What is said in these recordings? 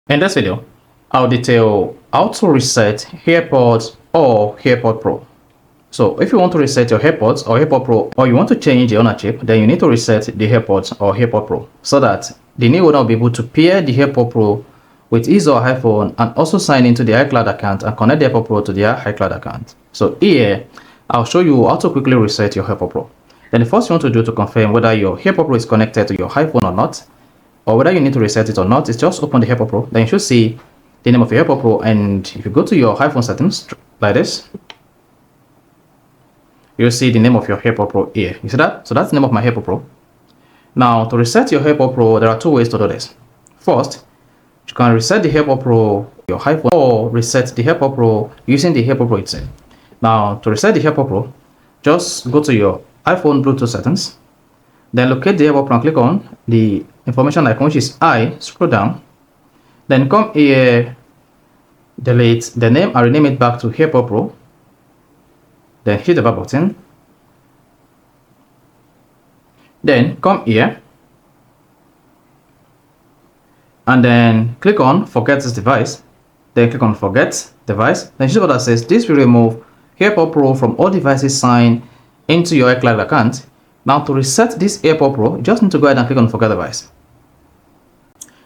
In this video, I'll detail how to reset AirPods or AirPods Pro. So if you want to reset your AirPods or AirPods Pro, or you want to change the ownership, then you need to reset the AirPods or AirPods Pro so that the new owner will be able to pair the AirPods Pro with his or her phone and also sign into the iCloud account and connect the AirPods Pro to their iCloud account. So here, I'll show you how to quickly reset your AirPods Pro. Then the first thing you want to do to confirm whether your AirPods Pro is connected to your iPhone or not, or whether you need to reset it or not, is just open the AirPods Pro. Then you should see the name of your AirPods Pro, and if you go to your iPhone settings like this, you'll see the name of your AirPods Pro here. You see that? So that's the name of my AirPods Pro. Now, to reset your AirPods Pro, there are two ways to do this. First, you can reset the AirPods Pro your iPhone, or reset the AirPods Pro using the AirPods Pro itself. Now, to reset the AirPods Pro, just go to your iPhone Bluetooth settings, then locate the AirPods Pro and click on the information icon, which is I, scroll down, then come here, delete the name and rename it back to AirPods Pro, then hit the back button, then come here and then click on forget this device, then click on forget device, then see what that says. This will remove AirPods Pro from all devices signed into your iCloud account. Now, to reset this AirPods Pro, you just need to go ahead and click on forget device.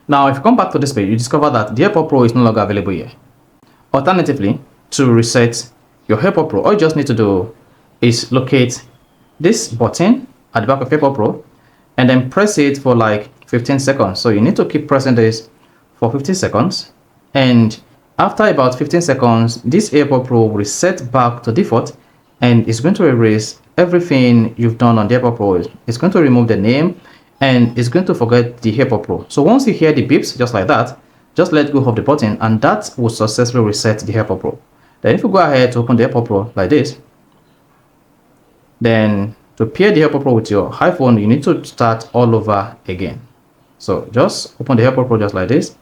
Now, if you come back to this page, you discover that the AirPods Pro is no longer available here. Alternatively, to reset your AirPods Pro, all you just need to do is locate this button at the back of AirPods Pro and then press it for like 15 seconds. So you need to keep pressing this for 15 seconds. And after about 15 seconds, this AirPods Pro will reset back to default and it's going to erase everything you've done on the AirPods Pro. It's going to remove the name and it's going to forget the AirPods Pro. So once you hear the beeps just like that, just let go of the button and that will successfully reset the AirPods Pro. Then if you go ahead to open the AirPods Pro like this, then to pair the AirPods Pro with your iPhone, you need to start all over again. So just open the AirPods Pro just like this.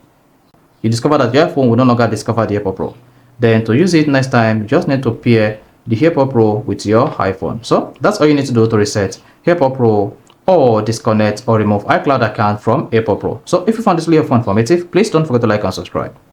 You discover that your iPhone will no longer discover the AirPods Pro. Then to use it next time, you just need to pair the AirPods Pro with your iPhone. So that's all you need to do to reset AirPods Pro or disconnect or remove iCloud account from AirPods Pro. So if you found this video informative, please don't forget to like and subscribe.